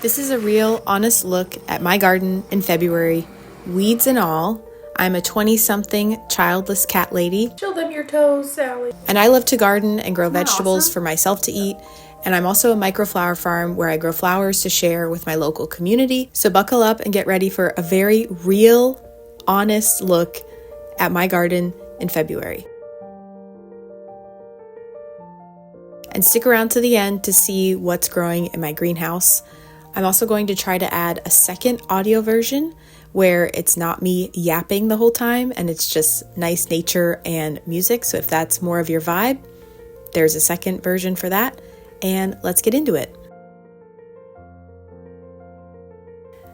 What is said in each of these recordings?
This is a real, honest look at my garden in February, weeds and all. I'm a 20-something childless cat lady. Show them your toes, Sally. And I love to garden and grow vegetables awesome? for myself to eat. And I'm also a microflower farm where I grow flowers to share with my local community. So buckle up and get ready for a very real, honest look at my garden in February. And stick around to the end to see what's growing in my greenhouse. I'm also going to try to add a second audio version where it's not me yapping the whole time and it's just nice nature and music. So if that's more of your vibe, there's a second version for that. And let's get into it.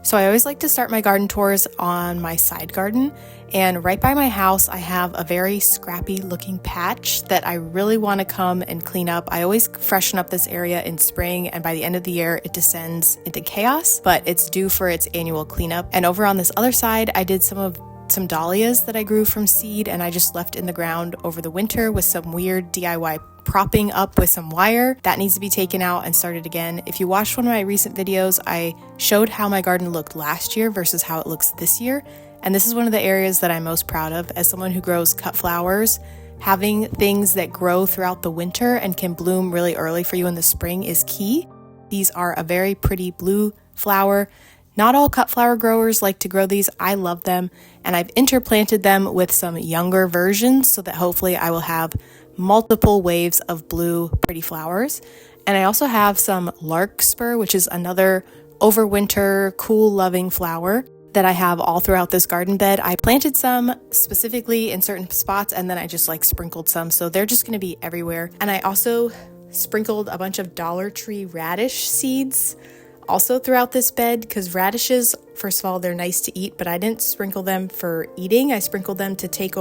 So I always like to start my garden tours on my side garden, and right by my house I have a very scrappy looking patch that I really want to come and clean up. I always freshen up this area in spring, and by the end of the year it descends into chaos, but it's due for its annual cleanup. And over on this other side I did some dahlias that I grew from seed and I just left in the ground over the winter with some weird DIY propping up with some wire. That needs to be taken out and started again. If you watched one of my recent videos, I showed how my garden looked last year versus how it looks this year. And this is one of the areas that I'm most proud of. As someone who grows cut flowers, having things that grow throughout the winter and can bloom really early for you in the spring is key. These are a very pretty blue flower. Not all cut flower growers like to grow these. I love them, and I've interplanted them with some younger versions so that hopefully I will have multiple waves of blue pretty flowers. And I also have some larkspur, which is another overwinter cool loving flower that I have all throughout this garden bed. I planted some specifically in certain spots and then I just sprinkled some, so they're just going to be everywhere. And I also sprinkled a bunch of Dollar Tree radish seeds also throughout this bed, because radishes, first of all, they're nice to eat, but I didn't sprinkle them for eating. I sprinkled them to take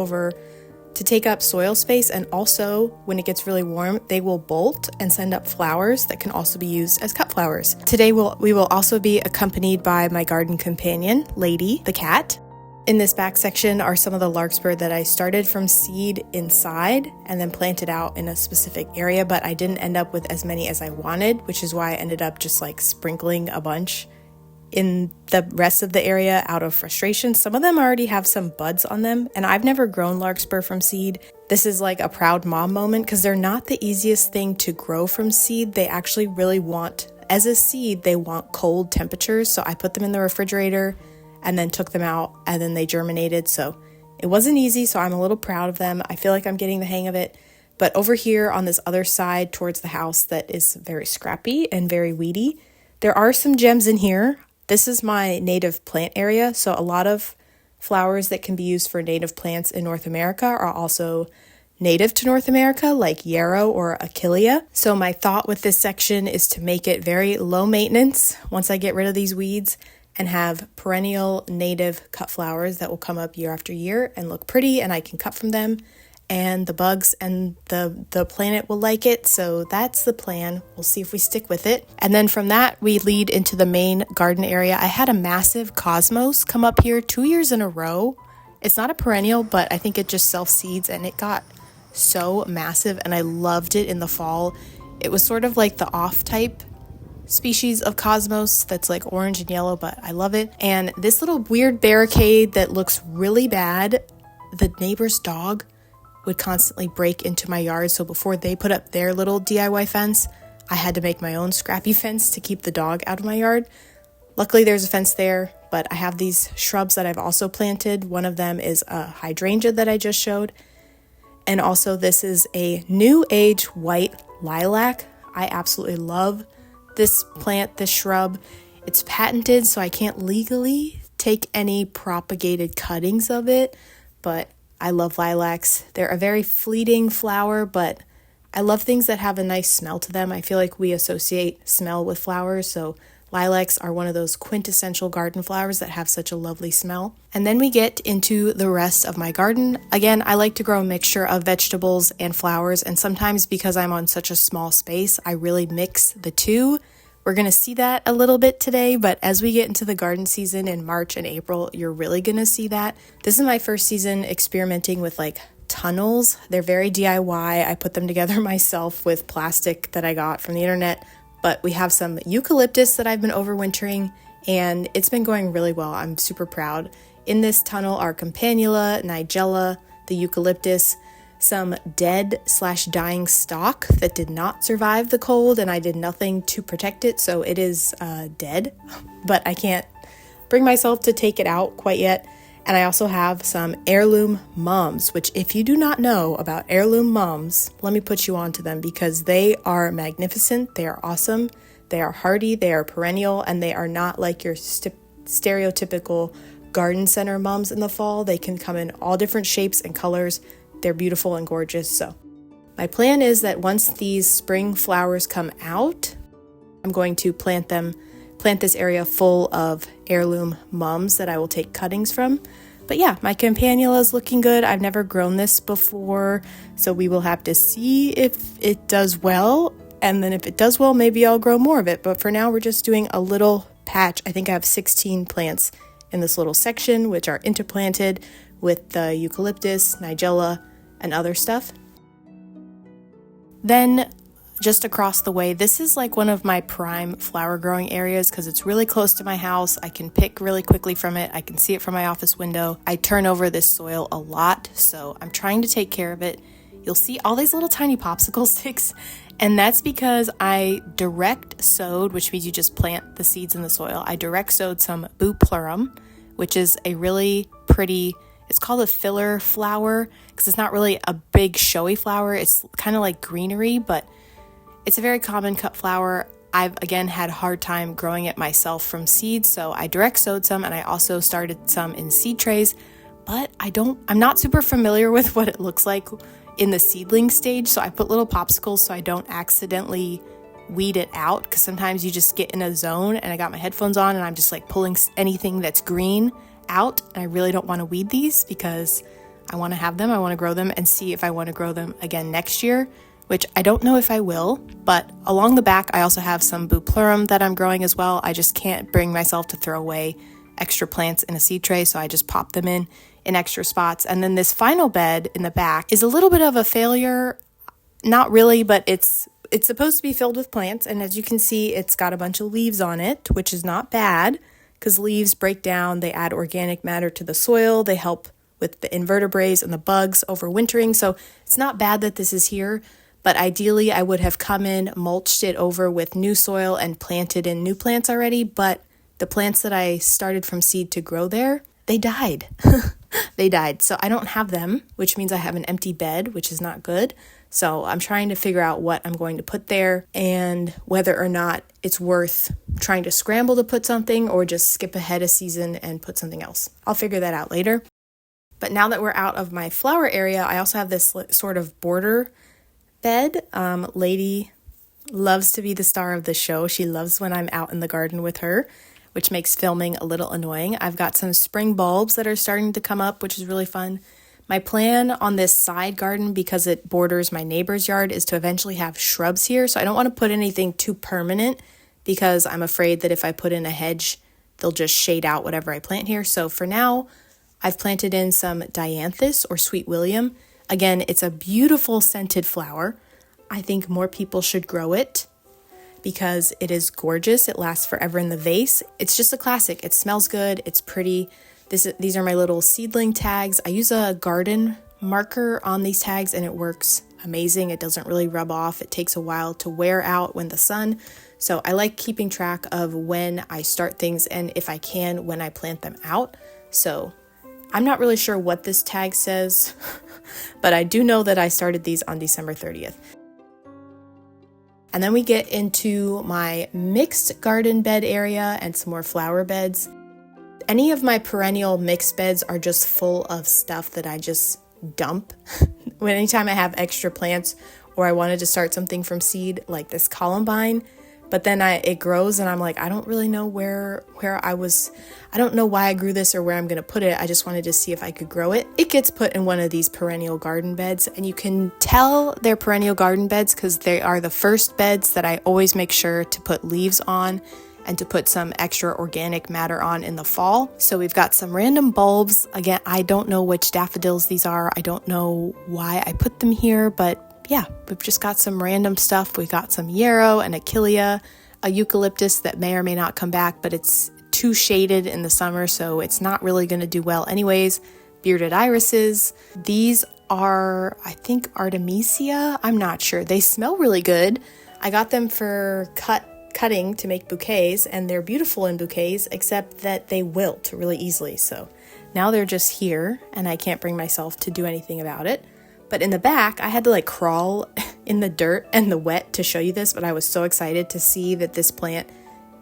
up soil space, and also when it gets really warm they will bolt and send up flowers that can also be used as cut flowers. Today we will also be accompanied by my garden companion, Lady the cat. In this back section are some of the larkspur that I started from seed inside and then planted out in a specific area, but I didn't end up with as many as I wanted, which is why I ended up just sprinkling a bunch in the rest of the area out of frustration. Some of them already have some buds on them, and I've never grown larkspur from seed. This is a proud mom moment because they're not the easiest thing to grow from seed. They actually really want, as a seed, they want cold temperatures. So I put them in the refrigerator and then took them out, and then they germinated. So it wasn't easy, so I'm a little proud of them. I feel like I'm getting the hang of it. But over here on this other side towards the house that is very scrappy and very weedy, there are some gems in here. This is my native plant area, so a lot of flowers that can be used for native plants in North America are also native to North America, like yarrow or achillea. So my thought with this section is to make it very low maintenance once I get rid of these weeds, and have perennial native cut flowers that will come up year after year and look pretty, and I can cut from them, and the bugs and the planet will like it. So that's the plan. We'll see if we stick with it. And then from that, we lead into the main garden area. I had a massive cosmos come up here 2 years in a row. It's not a perennial, but I think it just self-seeds, and it got so massive, and I loved it in the fall. It was sort of like the off-type species of cosmos that's orange and yellow, but I love it. And this little weird barricade that looks really bad, the neighbor's dog would constantly break into my yard, so before they put up their little DIY fence, I had to make my own scrappy fence to keep the dog out of my yard. Luckily there's a fence there, but I have these shrubs that I've also planted. One of them is a hydrangea that I just showed, and also this is a new age white lilac. I absolutely love this plant, this shrub. It's patented, so I can't legally take any propagated cuttings of it, but I love lilacs. They're a very fleeting flower, but I love things that have a nice smell to them. I feel like we associate smell with flowers, so lilacs are one of those quintessential garden flowers that have such a lovely smell. And then we get into the rest of my garden. Again, I like to grow a mixture of vegetables and flowers, and sometimes because I'm on such a small space, I really mix the two. We're going to see that a little bit today, but as we get into the garden season in March and April, you're really going to see that. This is my first season experimenting with tunnels. They're very DIY. I put them together myself with plastic that I got from the internet. But we have some eucalyptus that I've been overwintering, and it's been going really well. I'm super proud. In this tunnel are campanula, nigella, the eucalyptus, some dead/dying stock that did not survive the cold, and I did nothing to protect it, so it is dead, but I can't bring myself to take it out quite yet. And I also have some heirloom mums, which if you do not know about heirloom mums, let me put you on to them because they are magnificent, they are awesome, they are hardy, they are perennial, and they are not like your stereotypical garden center mums in the fall. They can come in all different shapes and colors. They're beautiful and gorgeous. So my plan is that once these spring flowers come out, I'm going to plant this area full of heirloom mums that I will take cuttings from. But yeah, my campanula is looking good. I've never grown this before, so we will have to see if it does well. And then if it does well, maybe I'll grow more of it. But for now, we're just doing a little patch. I think I have 16 plants in this little section, which are interplanted with the eucalyptus, nigella, and other stuff. Then just across the way, this is like one of my prime flower growing areas because it's really close to my house. I can pick really quickly from it. I can see it from my office window. I turn over this soil a lot, so I'm trying to take care of it. You'll see all these little tiny popsicle sticks, and that's because I direct sowed, which means you just plant the seeds in the soil. I direct sowed some bupleurum, which is a really pretty, it's called a filler flower because it's not really a big showy flower. It's kind of like greenery, but it's a very common cut flower. I've again had a hard time growing it myself from seeds, so I direct sowed some, and I also started some in seed trays, but I'm not super familiar with what it looks like in the seedling stage, so I put little popsicles so I don't accidentally weed it out, because sometimes you just get in a zone, and I got my headphones on and I'm just like pulling anything that's green out, and I really don't want to weed these because I want to have them, I want to grow them and see if I want to grow them again next year, which I don't know if I will. But along the back I also have some bupleurum that I'm growing as well. I just can't bring myself to throw away extra plants in a seed tray, so I just pop them in extra spots. And then this final bed in the back is a little bit of a failure, not really, but it's supposed to be filled with plants, and as you can see, it's got a bunch of leaves on it, which is not bad because leaves break down, they add organic matter to the soil, they help with the invertebrates and the bugs overwintering, so it's not bad that this is here. But ideally I would have come in, mulched it over with new soil and planted in new plants already, but the plants that I started from seed to grow there, they died. They died, so I don't have them, which means I have an empty bed, which is not good. So I'm trying to figure out what I'm going to put there and whether or not it's worth trying to scramble to put something or just skip ahead a season and put something else. I'll figure that out later. But now that we're out of my flower area, I also have this sort of border bed. Lady loves to be the star of the show. She loves when I'm out in the garden with her, which makes filming a little annoying. I've got some spring bulbs that are starting to come up, which is really fun. My plan on this side garden, because it borders my neighbor's yard, is to eventually have shrubs here. So I don't want to put anything too permanent because I'm afraid that if I put in a hedge, they'll just shade out whatever I plant here. So for now, I've planted in some dianthus or sweet William. Again, it's a beautiful scented flower. I think more people should grow it because it is gorgeous. It lasts forever in the vase. It's just a classic. It smells good. It's pretty. These are my little seedling tags. I use a garden marker on these tags and it works amazing. It doesn't really rub off. It takes a while to wear out when the sun. So I like keeping track of when I start things and if I can, when I plant them out. So I'm not really sure what this tag says, but I do know that I started these on December 30th. And then we get into my mixed garden bed area and some more flower beds. Any of my perennial mixed beds are just full of stuff that I just dump. Anytime I have extra plants or I wanted to start something from seed, like this columbine, but then it grows and I'm like, I don't really know I don't know why I grew this or where I'm going to put it. I just wanted to see if I could grow it. It gets put in one of these perennial garden beds, and you can tell they're perennial garden beds because they are the first beds that I always make sure to put leaves on and to put some extra organic matter on in the fall. So we've got some random bulbs. Again, I don't know which daffodils these are. I don't know why I put them here, but yeah, we've just got some random stuff. We got some yarrow and achillea, a eucalyptus that may or may not come back, but it's too shaded in the summer, so it's not really going to do well anyways. Bearded irises. These are, I think, Artemisia. I'm not sure. They smell really good. I got them for cutting to make bouquets, and they're beautiful in bouquets, except that they wilt really easily. So now they're just here, and I can't bring myself to do anything about it. But in the back, I had to crawl in the dirt and the wet to show you this, but I was so excited to see that this plant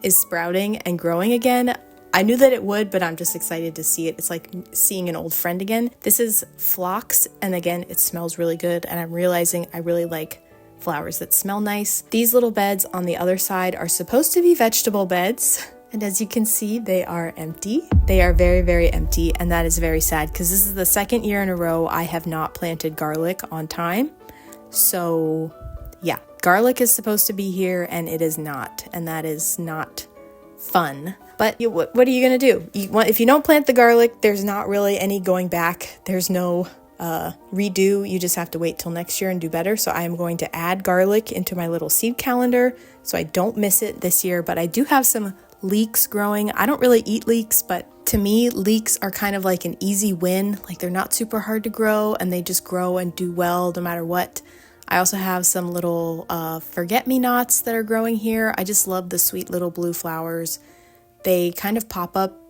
is sprouting and growing again. I knew that it would, but I'm just excited to see it. It's like seeing an old friend again. This is phlox, and again, it smells really good, and I'm realizing I really like flowers that smell nice. These little beds on the other side are supposed to be vegetable beds, and as you can see, they are empty. They are very, very empty, and that is very sad because this is the second year in a row I have not planted garlic on time. So yeah, garlic is supposed to be here, and it is not, and that is not fun. But what are you going to do? If you don't plant the garlic, there's not really any going back. There's no redo. You just have to wait till next year and do better. So I am going to add garlic into my little seed calendar so I don't miss it this year. But I do have some leeks growing. I don't really eat leeks, but to me, leeks are kind of like an easy win. Like they're not super hard to grow, and they just grow and do well no matter what. I also have some little forget-me-nots that are growing here. I just love the sweet little blue flowers. They kind of pop up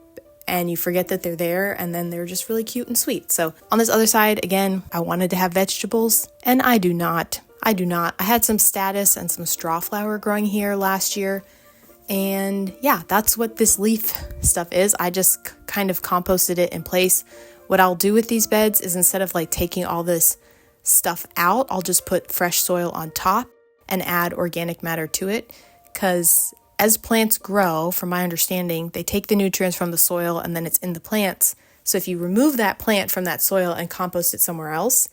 and you forget that they're there, and then they're just really cute and sweet. So on this other side, again, I wanted to have vegetables, and I do not. I had some statice and some straw flower growing here last year, and yeah, that's what this leaf stuff is. I just kind of composted it in place. What I'll do with these beds is instead of taking all this stuff out, I'll just put fresh soil on top and add organic matter to it, because as plants grow, from my understanding, they take the nutrients from the soil and then it's in the plants. So if you remove that plant from that soil and compost it somewhere else,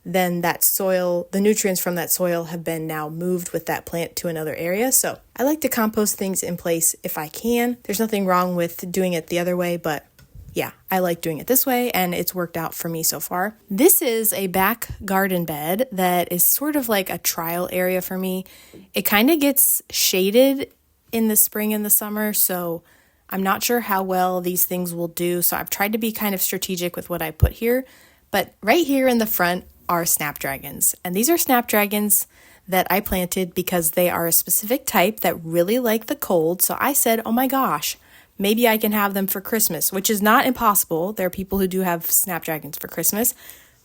then that soil, the nutrients from that soil have been now moved with that plant to another area. So I like to compost things in place if I can. There's nothing wrong with doing it the other way, but yeah, I like doing it this way, and it's worked out for me so far. This is a back garden bed that is sort of like a trial area for me. It kind of gets shaded in the spring and the summer, so I'm not sure how well these things will do. So I've tried to be kind of strategic with what I put here. But right here in the front are snapdragons. And these are snapdragons that I planted because they are a specific type that really like the cold. So I said, oh my gosh, maybe I can have them for Christmas, which is not impossible. There are people who do have snapdragons for Christmas,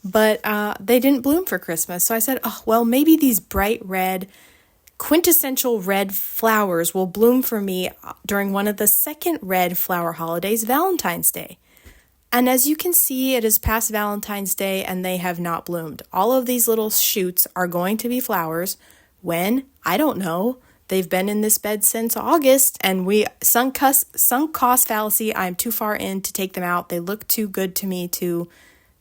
but they didn't bloom for Christmas. So I said, oh, well, maybe these bright red, quintessential red flowers will bloom for me during one of the second red flower holidays, Valentine's Day. And as you can see, it is past Valentine's Day and they have not bloomed. All of these little shoots are going to be flowers when, I don't know. They've been in this bed since August, and sunk cost fallacy, I'm too far in to take them out. They look too good to me to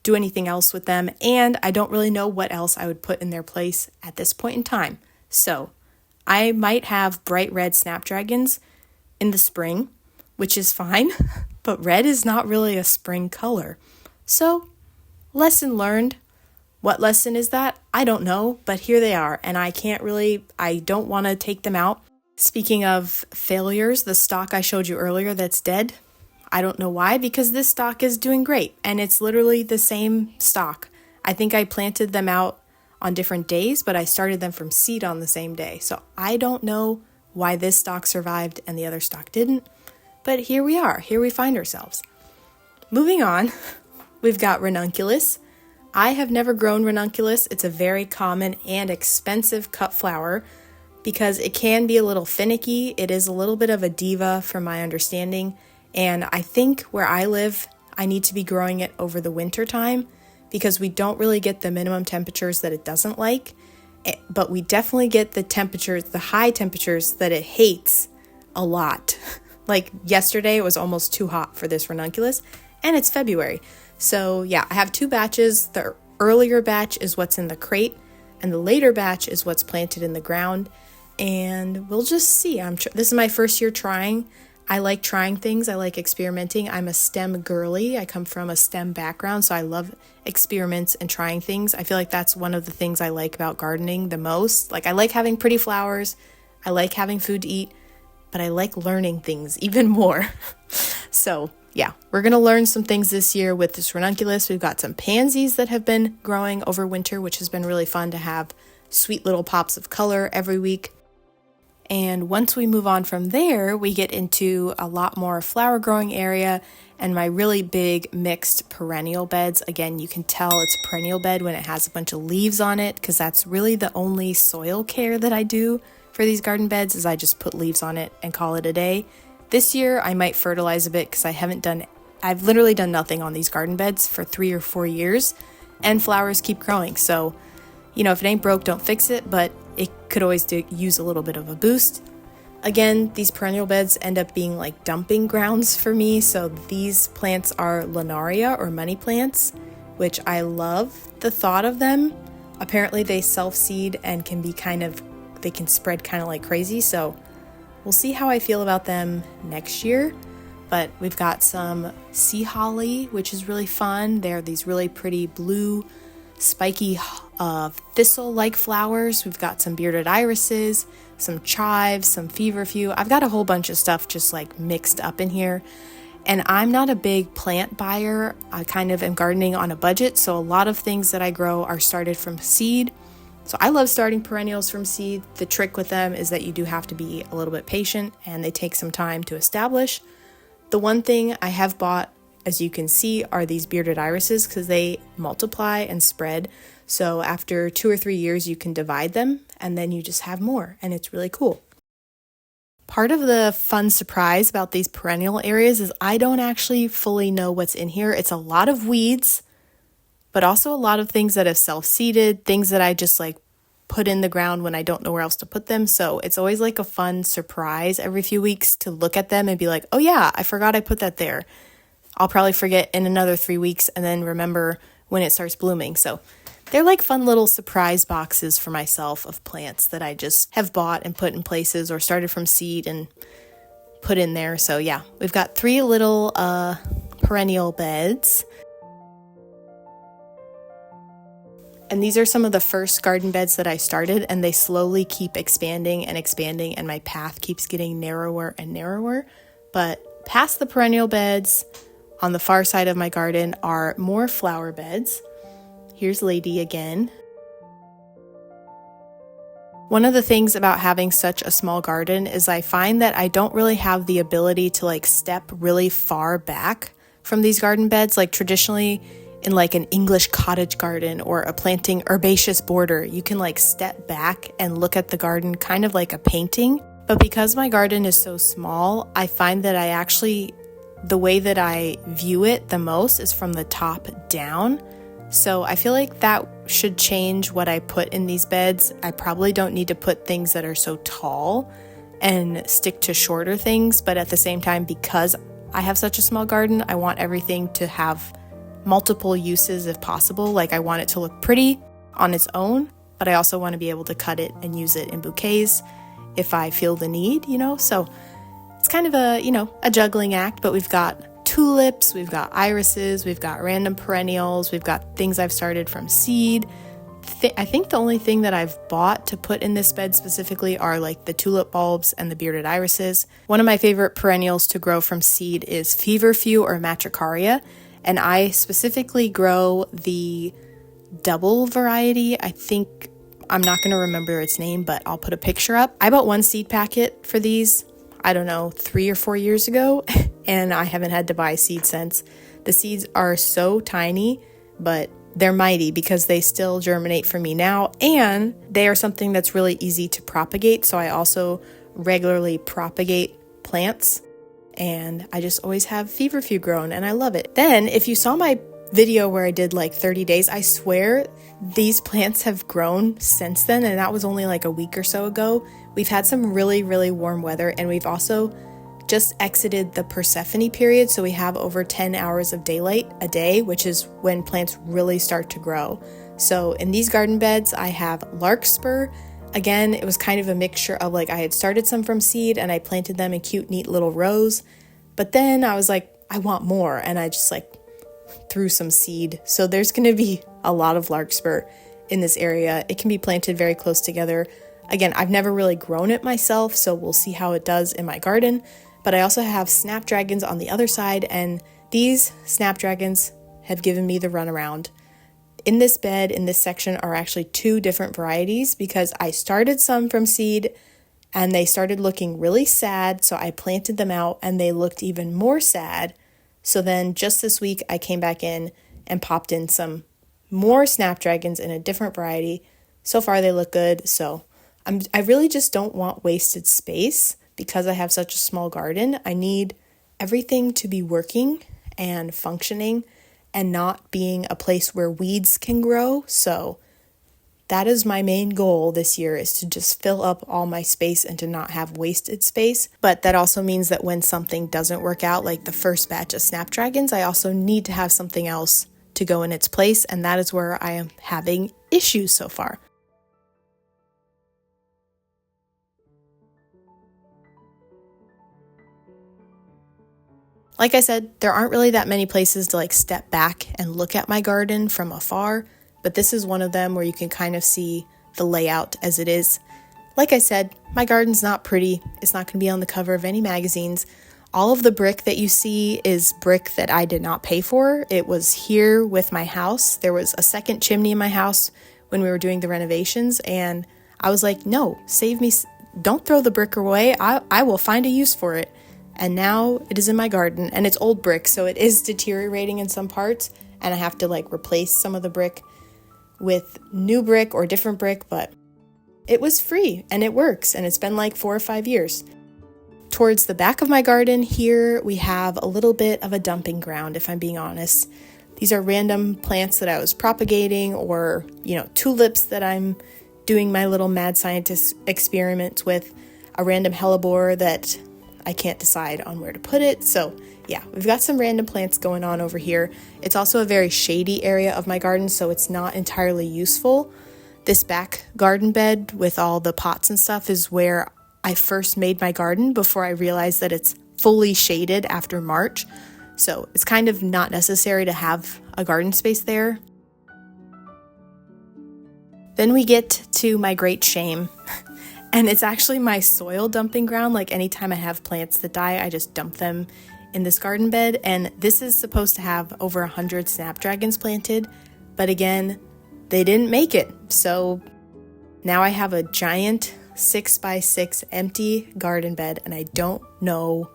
do anything else with them, and I don't really know what else I would put in their place at this point in time. So I might have bright red snapdragons in the spring, which is fine, but red is not really a spring color. So, lesson learned. What lesson is that? I don't know, but here they are, and I don't want to take them out. Speaking of failures, the stalk I showed you earlier that's dead, I don't know why, because this stalk is doing great, and it's literally the same stalk. I think I planted them out on different days, but I started them from seed on the same day. So I don't know why this stalk survived and the other stalk didn't, but here we are. Here we find ourselves. Moving on, we've got ranunculus. I have never grown ranunculus. It's a very common and expensive cut flower because it can be a little finicky. It is a little bit of a diva from my understanding, and I think where I live, I need to be growing it over the winter time because we don't really get the minimum temperatures that it doesn't like, but we definitely get the high temperatures that it hates a lot. Like yesterday, it was almost too hot for this ranunculus, and it's February. So yeah, I have two batches. The earlier batch is what's in the crate, and the later batch is what's planted in the ground, and we'll just see. This is my first year trying. I like trying things. I like experimenting. I'm a STEM girly. I come from a STEM background, so I love experiments and trying things. I feel like that's one of the things I like about gardening the most. Like, I like having pretty flowers. I like having food to eat, but I like learning things even more. So yeah, we're going to learn some things this year with this ranunculus. We've got some pansies that have been growing over winter, which has been really fun to have sweet little pops of color every week. And once we move on from there, we get into a lot more flower growing area and my really big mixed perennial beds. Again, you can tell it's a perennial bed when it has a bunch of leaves on it, because that's really the only soil care that I do for these garden beds is I just put leaves on it and call it a day. This year, I might fertilize a bit because I've literally done nothing on these garden beds for 3 or 4 years, and flowers keep growing. So, if it ain't broke, don't fix it, but it could always use a little bit of a boost. Again, these perennial beds end up being like dumping grounds for me. So these plants are Linaria or money plants, which I love the thought of them. Apparently they self-seed and they can spread kind of like crazy. So we'll see how I feel about them next year. But we've got some sea holly, which is really fun. They're these really pretty blue, spiky thistle-like flowers. We've got some bearded irises, some chives, some feverfew. I've got a whole bunch of stuff just like mixed up in here. And I'm not a big plant buyer. I kind of am gardening on a budget. So a lot of things that I grow are started from seed. So I love starting perennials from seed. The trick with them is that you do have to be a little bit patient and they take some time to establish. The one thing I have bought, as you can see, are these bearded irises because they multiply and spread. So after 2 or 3 years, you can divide them and then you just have more, and it's really cool. Part of the fun surprise about these perennial areas is I don't actually fully know what's in here. It's a lot of weeds, but also a lot of things that have self-seeded, things that I just like put in the ground when I don't know where else to put them. So it's always like a fun surprise every few weeks to look at them and be like, oh yeah, I forgot I put that there. I'll probably forget in another 3 weeks and then remember when it starts blooming. So they're like fun little surprise boxes for myself of plants that I just have bought and put in places or started from seed and put in there. So yeah, we've got 3 little perennial beds. And these are some of the first garden beds that I started, and they slowly keep expanding, and my path keeps getting narrower and narrower. But past the perennial beds, on the far side of my garden are more flower beds. Here's Lady again. One of the things about having such a small garden is I find that I don't really have the ability to like step really far back from these garden beds. Like traditionally in like an English cottage garden or a planting herbaceous border, you can like step back and look at the garden kind of like a painting. But because my garden is so small, I find that the way that I view it the most is from the top down. So I feel like that should change what I put in these beds. I probably don't need to put things that are so tall and stick to shorter things. But at the same time, because I have such a small garden, I want everything to have multiple uses if possible. Like I want it to look pretty on its own, but I also want to be able to cut it and use it in bouquets if I feel the need, So it's kind of a juggling act, but we've got tulips, we've got irises, we've got random perennials, we've got things I've started from seed. I think the only thing that I've bought to put in this bed specifically are like the tulip bulbs and the bearded irises. One of my favorite perennials to grow from seed is feverfew or matricaria, and I specifically grow the double variety. I think I'm not going to remember its name, but I'll put a picture up. I bought 1 seed packet for these, 3 or 4 years ago, and I haven't had to buy seed since. The seeds are so tiny, but they're mighty because they still germinate for me now, and they are something that's really easy to propagate. So I also regularly propagate plants, and I just always have feverfew grown, and I love it. Then if you saw my video where I did like 30 days, I swear these plants have grown since then, and that was only like a week or so ago. We've had some really, really warm weather, and we've also just exited the Persephone period, so we have over 10 hours of daylight a day, which is when plants really start to grow. So in these garden beds, I have larkspur, Again, it was kind of a mixture of like I had started some from seed and I planted them in cute, neat little rows. But then I was like, I want more. And I just like threw some seed. So there's going to be a lot of larkspur in this area. It can be planted very close together. Again, I've never really grown it myself, so we'll see how it does in my garden. But I also have snapdragons on the other side, and these snapdragons have given me the runaround. In this bed, in this section, are actually two different varieties because I started some from seed and they started looking really sad, so I planted them out and they looked even more sad. So then just this week I came back in and popped in some more snapdragons in a different variety. So far they look good, so I really just don't want wasted space because I have such a small garden. I need everything to be working and functioning and not being a place where weeds can grow. So that is my main goal this year, is to just fill up all my space and to not have wasted space. But that also means that when something doesn't work out, like the first batch of snapdragons, I also need to have something else to go in its place. And that is where I am having issues so far. Like I said, there aren't really that many places to like step back and look at my garden from afar, but this is one of them where you can kind of see the layout as it is. Like I said, my garden's not pretty. It's not going to be on the cover of any magazines. All of the brick that you see is brick that I did not pay for. It was here with my house. There was a second chimney in my house when we were doing the renovations, and I was like, no, save me. Don't throw the brick away. I will find a use for it. And now it is in my garden, and it's old brick, so it is deteriorating in some parts, and I have to like replace some of the brick with new brick or different brick, but it was free and it works, and it's been like 4 or 5 years. Towards the back of my garden here, we have a little bit of a dumping ground, if I'm being honest. These are random plants that I was propagating, or, tulips that I'm doing my little mad scientist experiments with, a random hellebore that I can't decide on where to put it. So yeah, we've got some random plants going on over here. It's also a very shady area of my garden, so it's not entirely useful. This back garden bed with all the pots and stuff is where I first made my garden before I realized that it's fully shaded after March. So it's kind of not necessary to have a garden space there. Then we get to my great shame. And it's actually my soil dumping ground. Like anytime I have plants that die, I just dump them in this garden bed. And this is supposed to have over 100 snapdragons planted. But again, they didn't make it. So now I have a giant 6x6 empty garden bed, and I don't know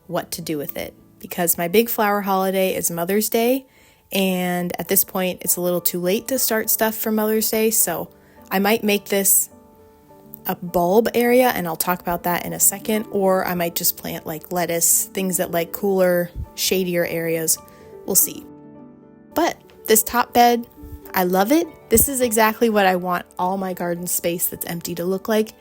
what to do with it because my big flower holiday is Mother's Day. And at this point, it's a little too late to start stuff for Mother's Day. So I might make this a bulb area, and I'll talk about that in a second, or I might just plant like lettuce, things that like cooler, shadier areas. We'll see. But this top bed, I love it. This is exactly what I want all my garden space that's empty to look like.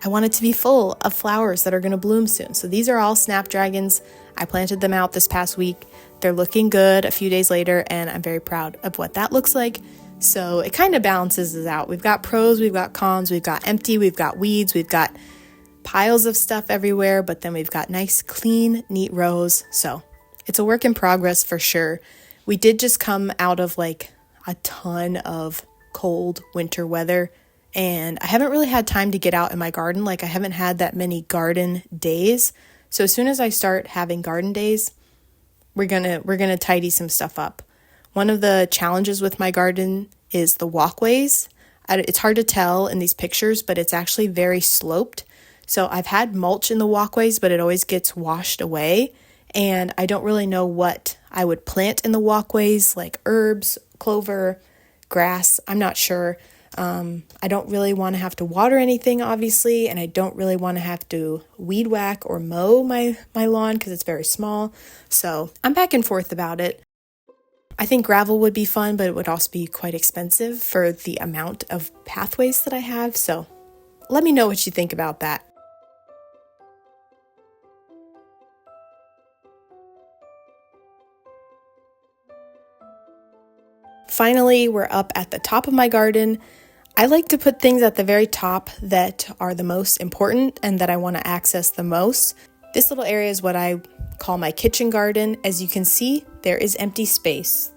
I want it to be full of flowers that are going to bloom soon. So these are all snapdragons. I planted them out this past week. They're looking good a few days later, and I'm very proud of what that looks like. So it kind of balances us out. We've got pros, we've got cons, we've got empty, we've got weeds, we've got piles of stuff everywhere, but then we've got nice, clean, neat rows. So it's a work in progress for sure. We did just come out of like a ton of cold winter weather, and I haven't really had time to get out in my garden. Like I haven't had that many garden days. So as soon as I start having garden days, we're gonna tidy some stuff up. One of the challenges with my garden is the walkways. It's hard to tell in these pictures, but it's actually very sloped. So I've had mulch in the walkways, but it always gets washed away. And I don't really know what I would plant in the walkways, like herbs, clover, grass. I'm not sure. I don't really want to have to water anything, obviously, and I don't really want to have to weed whack or mow my lawn because it's very small. So I'm back and forth about it. I think gravel would be fun, but it would also be quite expensive for the amount of pathways that I have. So let me know what you think about that. Finally, we're up at the top of my garden. I like to put things at the very top that are the most important and that I want to access the most. This little area is what I call my kitchen garden. As you can see, there is empty space,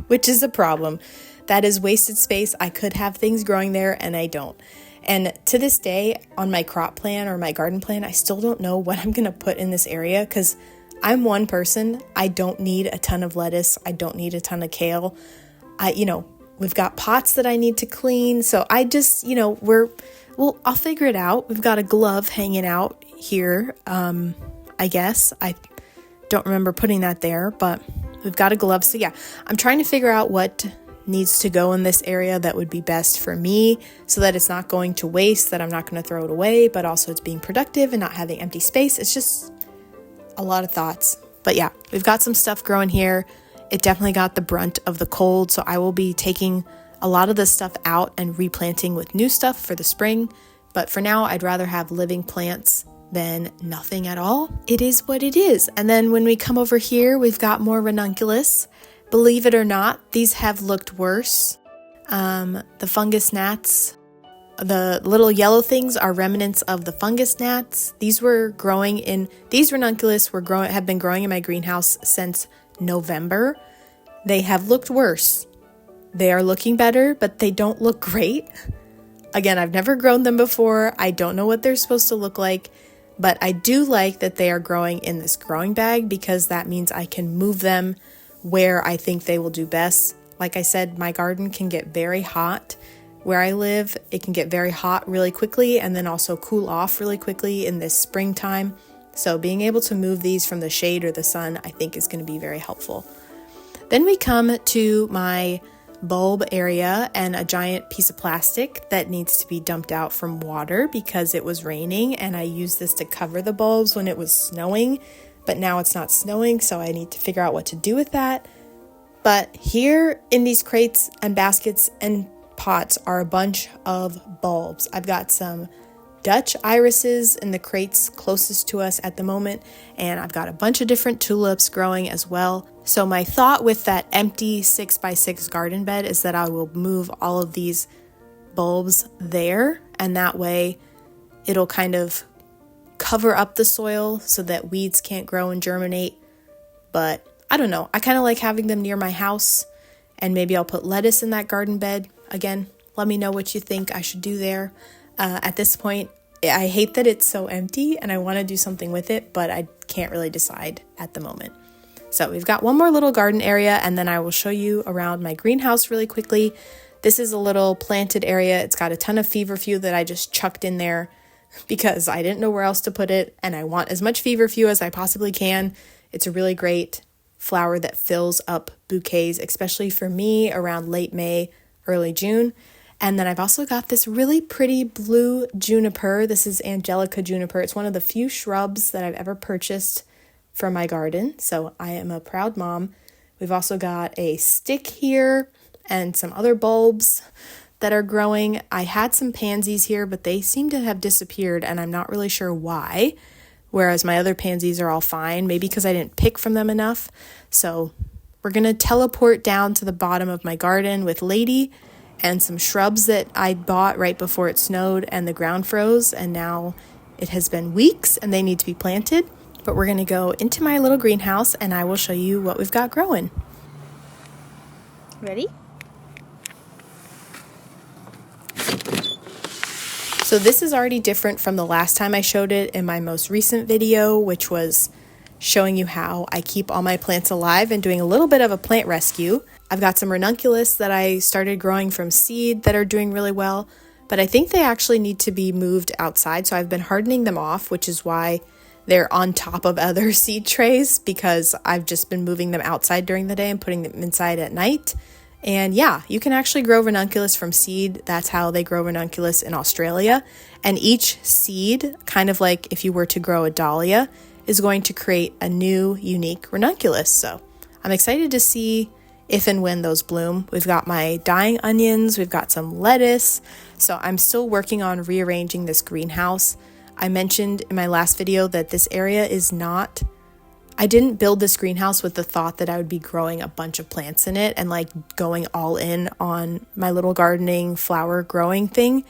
which is a problem. That is wasted space. I could have things growing there and I don't. And to this day, on my crop plan or my garden plan, I still don't know what I'm going to put in this area because I'm one person. I don't need a ton of lettuce. I don't need a ton of kale. We've got pots that I need to clean. So I just, I'll figure it out. We've got a glove hanging out here. I guess I don't remember putting that there, but we've got a glove. So yeah, I'm trying to figure out what needs to go in this area that would be best for me so that it's not going to waste, that I'm not going to throw it away, but also it's being productive and not having empty space. It's just a lot of thoughts. But yeah, we've got some stuff growing here. It definitely got the brunt of the cold, so I will be taking a lot of this stuff out and replanting with new stuff for the spring. But for now, I'd rather have living plants than nothing at all. It is what it is. And then when we come over here, we've got more ranunculus. Believe it or not, these have looked worse. The fungus gnats, the little yellow things are remnants of the fungus gnats. These ranunculus have been growing in my greenhouse since November. They have looked worse. They are looking better, but they don't look great. Again, I've never grown them before. I don't know what they're supposed to look like, but I do like that they are growing in this growing bag because that means I can move them where I think they will do best. Like I said, my garden can get very hot. Where I live, it can get very hot really quickly and then also cool off really quickly in this springtime. So being able to move these from the shade or the sun, I think is going to be very helpful. Then we come to my bulb area and a giant piece of plastic that needs to be dumped out from water because it was raining, and I used this to cover the bulbs when it was snowing, but now it's not snowing, so I need to figure out what to do with that. But here in these crates and baskets and pots are a bunch of bulbs. I've got some Dutch irises in the crates closest to us at the moment, and I've got a bunch of different tulips growing as well. So my thought with that empty 6x6 garden bed is that I will move all of these bulbs there, and that way it'll kind of cover up the soil so that weeds can't grow and germinate. But I don't know, I kind of like having them near my house, and maybe I'll put lettuce in that garden bed. Again, let me know what you think I should do there. At this point, I hate that it's so empty and I want to do something with it, but I can't really decide at the moment. So we've got one more little garden area, and then I will show you around my greenhouse really quickly. This is a little planted area. It's got a ton of feverfew that I just chucked in there because I didn't know where else to put it, and I want as much feverfew as I possibly can. It's a really great flower that fills up bouquets, especially for me around late May, early June. And then I've also got this really pretty blue juniper. This is Angelica juniper. It's one of the few shrubs that I've ever purchased for my garden, so I am a proud mom. We've also got a stick here and some other bulbs that are growing. I had some pansies here, but they seem to have disappeared, and I'm not really sure why, whereas my other pansies are all fine, maybe because I didn't pick from them enough. So we're going to teleport down to the bottom of my garden with Lady and some shrubs that I bought right before it snowed and the ground froze, and now it has been weeks and they need to be planted. But we're going to go into my little greenhouse and I will show you what we've got growing. Ready? So this is already different from the last time I showed it in my most recent video, which was showing you how I keep all my plants alive and doing a little bit of a plant rescue. I've got some ranunculus that I started growing from seed that are doing really well, but I think they actually need to be moved outside. So I've been hardening them off, which is why they're on top of other seed trays, because I've just been moving them outside during the day and putting them inside at night. And yeah, you can actually grow ranunculus from seed. That's how they grow ranunculus in Australia. And each seed, kind of like if you were to grow a dahlia, is going to create a new, unique ranunculus. So I'm excited to see if and when those bloom. We've got my dying onions, we've got some lettuce. So I'm still working on rearranging this greenhouse. I mentioned in my last video that this area is not I didn't build this greenhouse with the thought that I would be growing a bunch of plants in it and like going all in on my little gardening flower growing thing.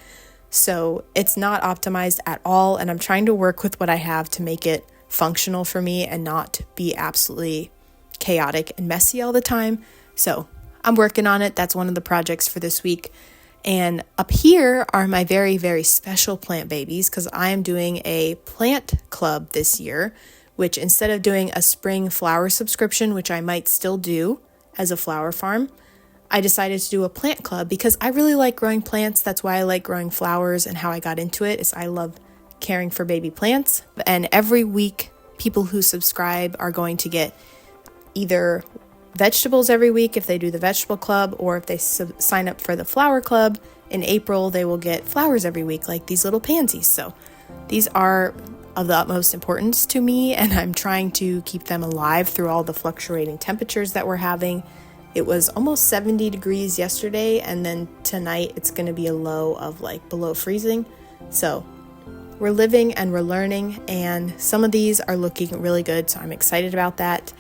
So it's not optimized at all, and I'm trying to work with what I have to make it functional for me and not be absolutely chaotic and messy all the time. So I'm working on it. That's one of the projects for this week. And up here are my very, very special plant babies, because I am doing a plant club this year, which instead of doing a spring flower subscription, which I might still do as a flower farm, I decided to do a plant club because I really like growing plants. That's why I like growing flowers, and how I got into it is I love caring for baby plants. And every week, people who subscribe are going to get either vegetables every week if they do the vegetable club, or if they sign up for the flower club in April, they will get flowers every week, like these little pansies. So these are of the utmost importance to me, and I'm trying to keep them alive through all the fluctuating temperatures that we're having. It was almost 70 degrees yesterday, and then tonight it's going to be a low of like below freezing. So we're living and we're learning, and some of these are looking really good, so I'm excited about that.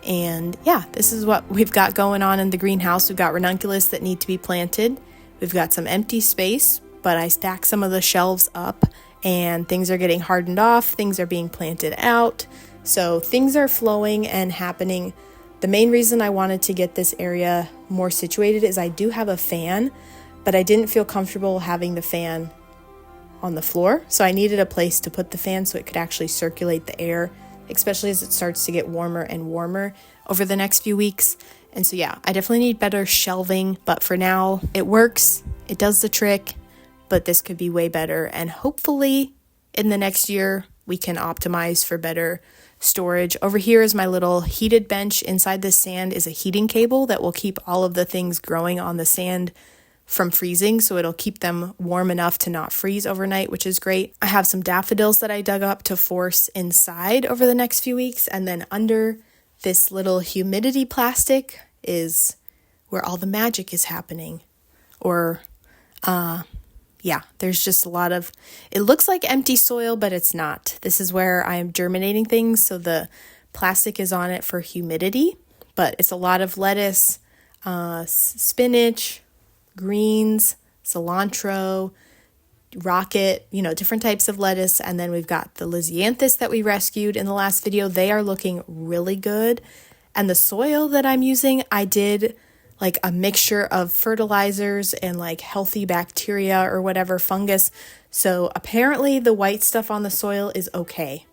And yeah, this is what we've got going on in the greenhouse. We've got ranunculus that need to be planted. We've got some empty space, but I stacked some of the shelves up, and things are getting hardened off. Things are being planted out. So things are flowing and happening. The main reason I wanted to get this area more situated is I do have a fan, but I didn't feel comfortable having the fan on the floor. So I needed a place to put the fan so it could actually circulate the air, especially as it starts to get warmer and warmer over the next few weeks. And so yeah, I definitely need better shelving, but for now it works. It does the trick, but this could be way better. And hopefully in the next year, we can optimize for better storage. Over here is my little heated bench. Inside this sand is a heating cable that will keep all of the things growing on the sand from freezing, so it'll keep them warm enough to not freeze overnight, which is great. I have some daffodils that I dug up to force inside over the next few weeks, and then under this little humidity plastic is where all the magic is happening. Or yeah, there's just a lot of, it looks like empty soil, but it's not. This is where I am germinating things, so the plastic is on it for humidity, but it's a lot of lettuce, spinach, greens, cilantro, rocket, different types of lettuce. And then we've got the Lysianthus that we rescued in the last video. They are looking really good. And the soil that I'm using, I did like a mixture of fertilizers and like healthy bacteria or whatever, fungus. So apparently the white stuff on the soil is okay.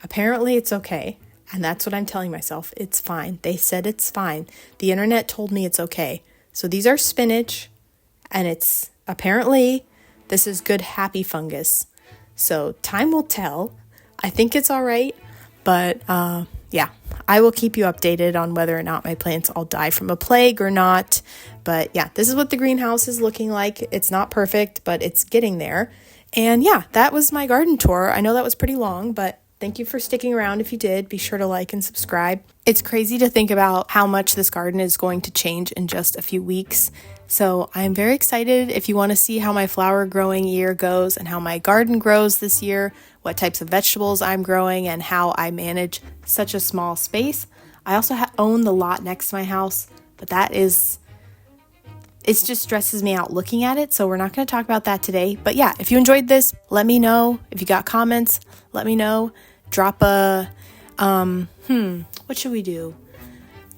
Apparently it's okay. And that's what I'm telling myself. It's fine. They said it's fine. The internet told me it's okay. So these are spinach, and it's apparently this is good happy fungus. So time will tell. I think it's all right, but yeah, I will keep you updated on whether or not my plants all die from a plague or not. But yeah, this is what the greenhouse is looking like. It's not perfect, but it's getting there. And yeah, that was my garden tour. I know that was pretty long, but thank you for sticking around. If you did, be sure to like and subscribe. It's crazy to think about how much this garden is going to change in just a few weeks. So I'm very excited. If you want to see how my flower growing year goes and how my garden grows this year, what types of vegetables I'm growing, and how I manage such a small space. I also own the lot next to my house, but it just stresses me out looking at it. So we're not going to talk about that today. But yeah, if you enjoyed this, let me know. If you got comments, let me know. Drop a, what should we do?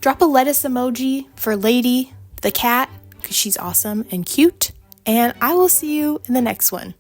Drop a lettuce emoji for Lady, the cat, because she's awesome and cute. And I will see you in the next one.